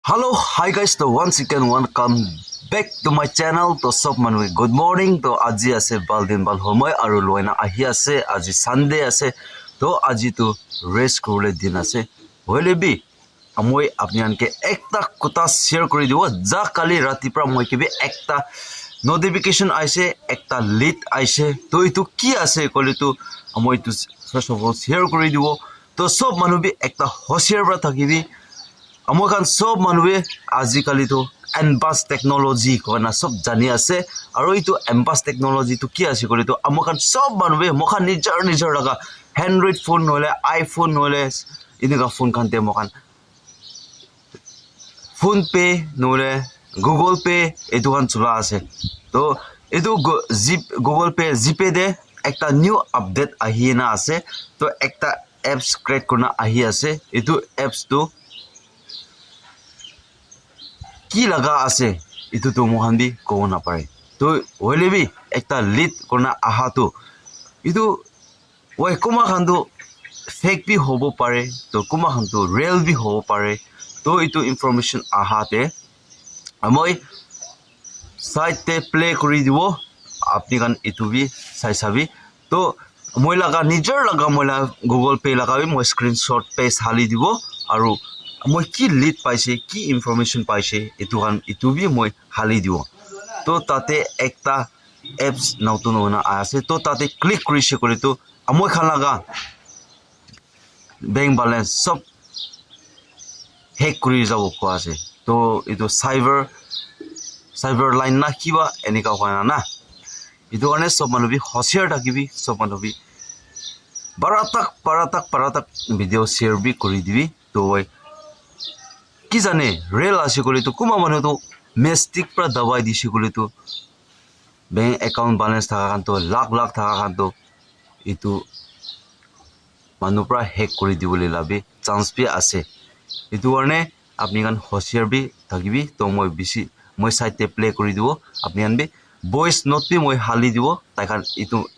Hello, hi guys. So once again, welcome back to my channel. To sob manui good morning. To aji ase baldin bal homoy aru loina ahi ase aji Sunday ase. To aji to rest kurule din ase. Hoile bi amoy apni anke ekta kuta share kori dibo. Ja kali rati pra moi kebe ekta notification aise ekta lead aise. To itu ki ase kole to amoy to first of all share kori dibo. To sob manu bi ekta hosier pra thakibi. Amoi kan sob manue azikali to advanced technology kona sob jani ase aru itu advanced technology to ki ase kole to amoi kan sob manue mokhan nijar laga Android phone nole iPhone nole inika phone kan te mokhan phone pay nole Google Pay etu kan chula ase to etu Google Pay GPay de ekta new update ahi na ase to ekta apps create korna ahi ase etu apps to কি লাগা আছে ইটো তো Mohan B কব না পারে তো হইলে বি একটা লিড করনা আহা তো ইটো ওই কুমা খান তো ফেক বি হব পারে তো কুমা খান তো রিয়েল বি হব পারে তো ইটো ইনফরমেশন আহাতে মই সাইটে প্লে কৰি দিব আপনি কান ইটো বি চাই চাবি তো মই লাগা নিজৰ লাগা মই গুগল পে লাগাবি মই স্ক্ৰিনশট পেজ হালি দিব আৰু মই কি লিড পাইছে কি ইনফরমেশন পাইছে ইটো বি মই হালি দিব তো তাতে একটা এপস নতুন না আছে তো তাতে ক্লিক কৰিছে কৰি তো মই খান লাগা বেংক ব্যালেন্স সব হেক কৰি যাব কোৱা আছে তো ইটো সাইবাৰ লাইন না কিবা এনেকা হয় না ইটো কাৰণে সব মানুহ বি হসিয়াৰ থাকিবি সব মানুহ বি পাৰাতাক ভিডিও শেয়াৰ বি কৰি দিবি তো কি জানে রিয়েল আছে কলি তো কুমা মানুষ তো মেস্টিক প্রা দবাই দিছে কলি তো ব্যাংক অ্যাকাউন্ট ব্যালেন্স থাকা কান তো লাখ থাকা কান তো ইটো মানুষ প্রা হেক করে দিবলে লাভে চান্স বি আছে ইটো কারণে আপনি কান হসিয়ার বি থাকিবি তো মই সাইটে প্লে করে দিব আপনি আনবি ভয়েস নোট বি মই হালি দিব তাই কারণ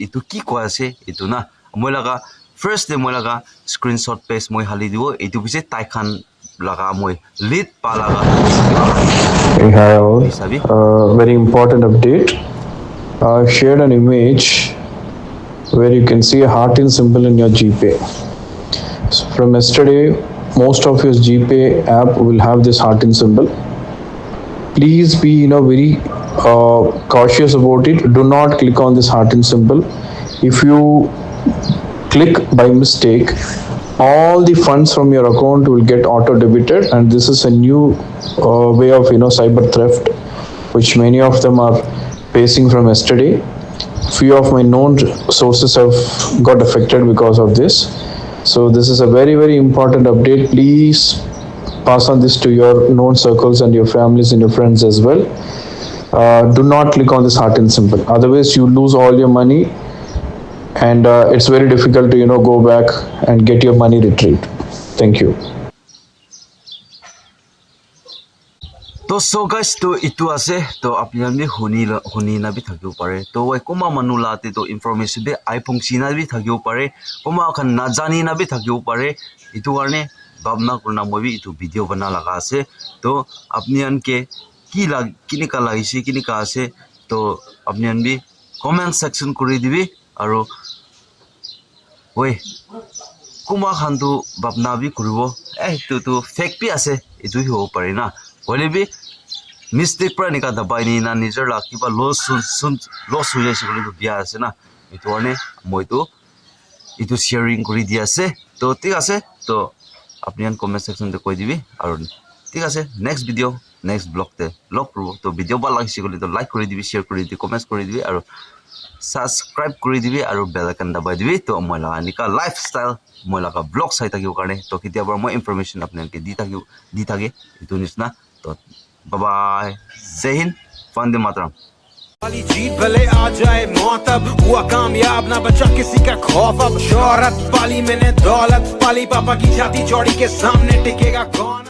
ইটো কি কয় আছে ইটো না মই লাগা ফার্স্ট ডে মই লাগা স্ক্রিনশট পেজ মই হালি দিব ইটো পিছে তাই খান laga moi lead palaga we have very important update. I've shared an image where you can see a hearting symbol in your GPay. So from yesterday most of your GPay app will have this hearting symbol. Please be very cautious about it. Do not click on this hearting symbol. If you click by mistake, all the funds from your account will get auto debited, and this is a new way of cyber theft which many of them are facing from yesterday. Few of my known sources have got affected because of this, so this is a very important update. Please pass on this to your known circles and your families and your friends as well. Do not click on this hearting symbol, otherwise you lose all your money, and it's very difficult to go back and get your money retrieved. Thank you. तो so guys तो इतु आसे तो आपन भी हुनी ना भी থাকিও পারে তো ওই কোমা মানু লাতে তো ইনফরমেশন বি আইফোন সিনা বি থাকিও পারে কোমা খান না জানি না বি থাকিও পারে ইতু কারণে ভাবনা করনা মই বি ইতু ভিডিও বনা লাগা আছে তো আপনি আনকে কিনিকা লাগিছে কিনিকা আছে তো আপনি আনবি কমেন্ট সেকশন কৰি দিবি আৰু ওই কুমা খানটো ভাবনা বি কৰিব তো ফেক বি আছে ইটো হ'ব পাৰে না হলে বি মিস্টেক পৰা নিকা দবাই নি না নিজৰ লাগ কিবা লছ হৈ যাইছে বুলি বিয়া আছে না ইটো কাৰণে মইতো ইটো শেয়াৰিং কৰি দি আছে তো ঠিক আছে তো আপনি কমেন্ট সেকশনতে কৈ দিবি আৰু ঠিক আছে নেক্সট ভিডিও নেক্সট ব্লগতে লগ কৰিব তো ভিডিও ভাল লাগিছে গলি তো লাইক কৰি দিবি শেয়াৰ কৰি দিবি কমেন্ট কৰি দিবি আৰু সাবস্ক্ৰাইব কৰি দিবি আৰু বেল আইকন দবাই দিবি তো মই লাগা নিকা লাইফস্টাইল মই লাগা ব্লগ চাই থাকিব কাৰণে তো কেতিয়াবা মই ইনফরমেশন আপোনালোকে দি থাকে ইটো নিচিনা तो बाय बाय जय हिंद वंदे मातरम वाली जीत भले आ जाए मौत अब हुआ कामयाब ना बचा किसी का खौफ अब शोहरत पाली मैंने दौलत पाली पापा की छाती चौड़ी के सामने टिकेगा कौन।